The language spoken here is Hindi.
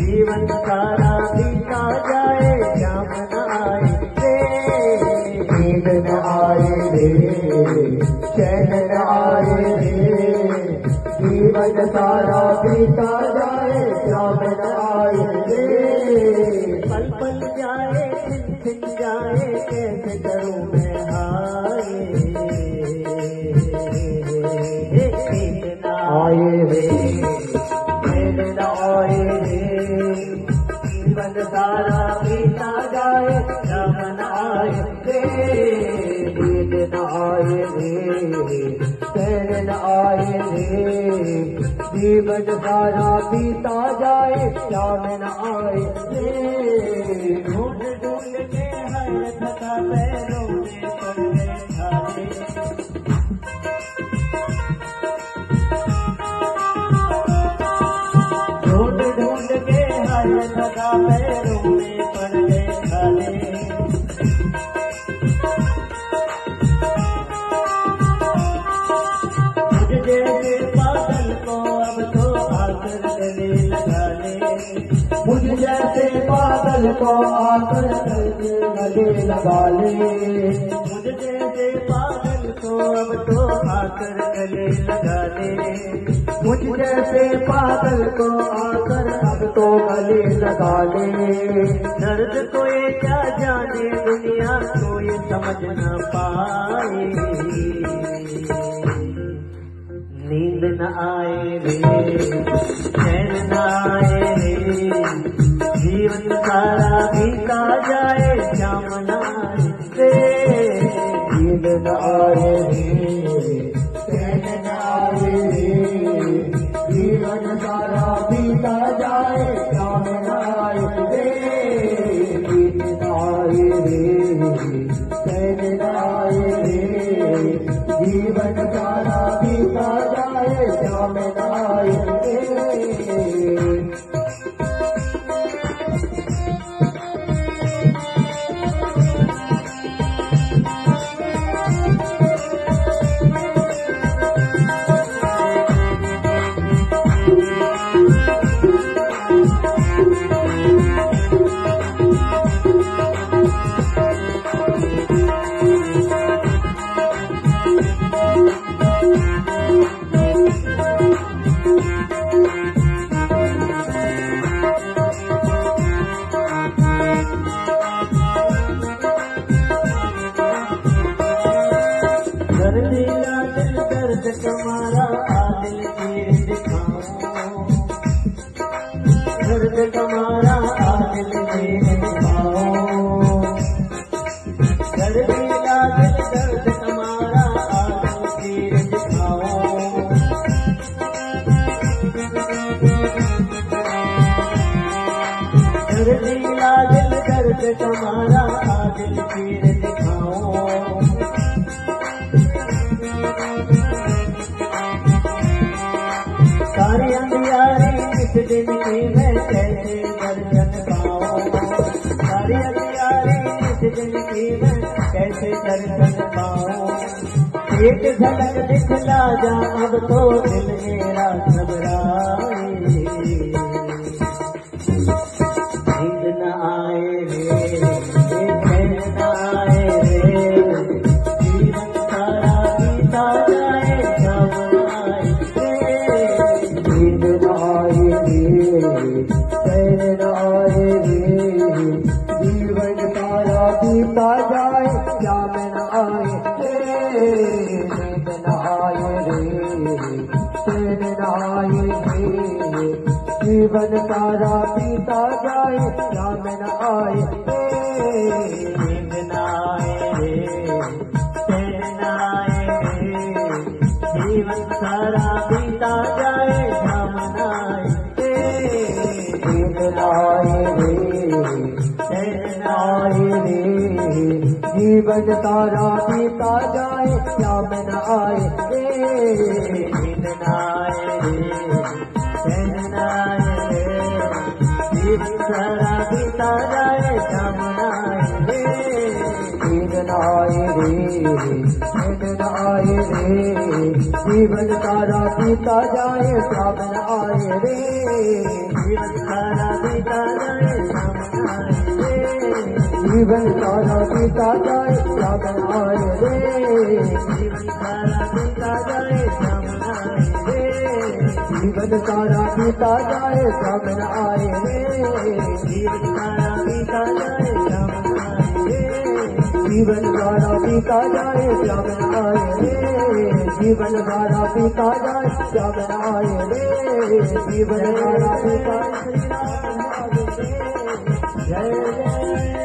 जीवन सारा बीता जाए श्याम नाए रे, नींद न आए रे, चैन न आए रे, जीवन सारा बीता जाए श्याम न आए रे, पल पल जाए छिन जाए कैसे करूं मैं हाय, नींद न आए रे, चैन न आए रे, जीवन सारा बीता जाए श्याम न आए रे, नींद न आए रे, चैन न आए रे, जीवन सारा बीता जाए श्याम न आए रे, ढूंढ ढूंढ के हर थका पैरों में पड़ गए छाले, ढूंढ ढूंढ के हर थका पैरों में पड़ गए छाले, मुझ जैसे पागल को अब तो आकर गले लगा ले, मुझ जैसे पागल को आकर गले लगा ले, मुझ जैसे पागल को अब तो आकर गले लगा ले, मुझ जैसे पागल को आकर अब तो गले लगा ले, दर्द को ये क्या जाने दुनिया को ये समझ न पाए, नींद न आए रे, चैन न आए रे, जीवन सारा बीता जाए श्याम न आए रे, नींद न आए रे, चैन न आए रे, जीवन सारा बीता जाए श्याम न आए रे, नींद न आए रे, चैन न आए रे, जीवन सारा बीता जाए श्याम न आए रे, दर्द तुम्हारा आदिल पीर दिखाओ, दर्द तुम्हारा आदिल पीर दिखाओ, दर्द तुम्हारा आदिल पीर दिखाओ, दर्द तुम्हारा आदिल पीर दिखाओ, सारी अंधियारी इस दिन की मैं कैसे दर्शन पाऊं, सारी अंधियारी इस दिन की मैं कैसे दर्शन पाऊं, एक झलक दिखला जा अब तो दिल मेरा घबराए, नींद न आए रे, चैन न आए रे, जीवन सारा बीता जाए श्याम न आए रे, नींद न आए रे, चैन न आए रे, जीवन सारा बीता जाए श्याम न आए रे, नींद न आए रे, चैन न आए रे, जीवन सारा बीता जाए श्याम न आए रे, नींद न आए रे, चैन न आए रे, जीवन सारा बीता जाए श्याम न आए रे। लाए रे, चैन आए रे, जीवन तारा पीता जाए श्याम न आए रे, नींद न आए रे, चैन न आए रे, जीवन तारा पीता जाए श्याम न आए रे, नींद न आए रे, चैन न आए रे, जीवन तारा पीता जाए श्याम न आए रे, जीवन तारा पीता जाए श्याम न आए रे, जीवन तारा पीता जाए श्याम न आए रे, जीवन तारा पीता जाए श्याम न आए रे, जीवन तारा पीता जाए श्याम न आए रे, जीवन तारा पीता जाए श्याम न आए रे, जीवन तारा पीता जाए श्याम न आए रे, जीवन तारा पीता जाए श्याम न आए रे, जीवन तारा पीता जय जय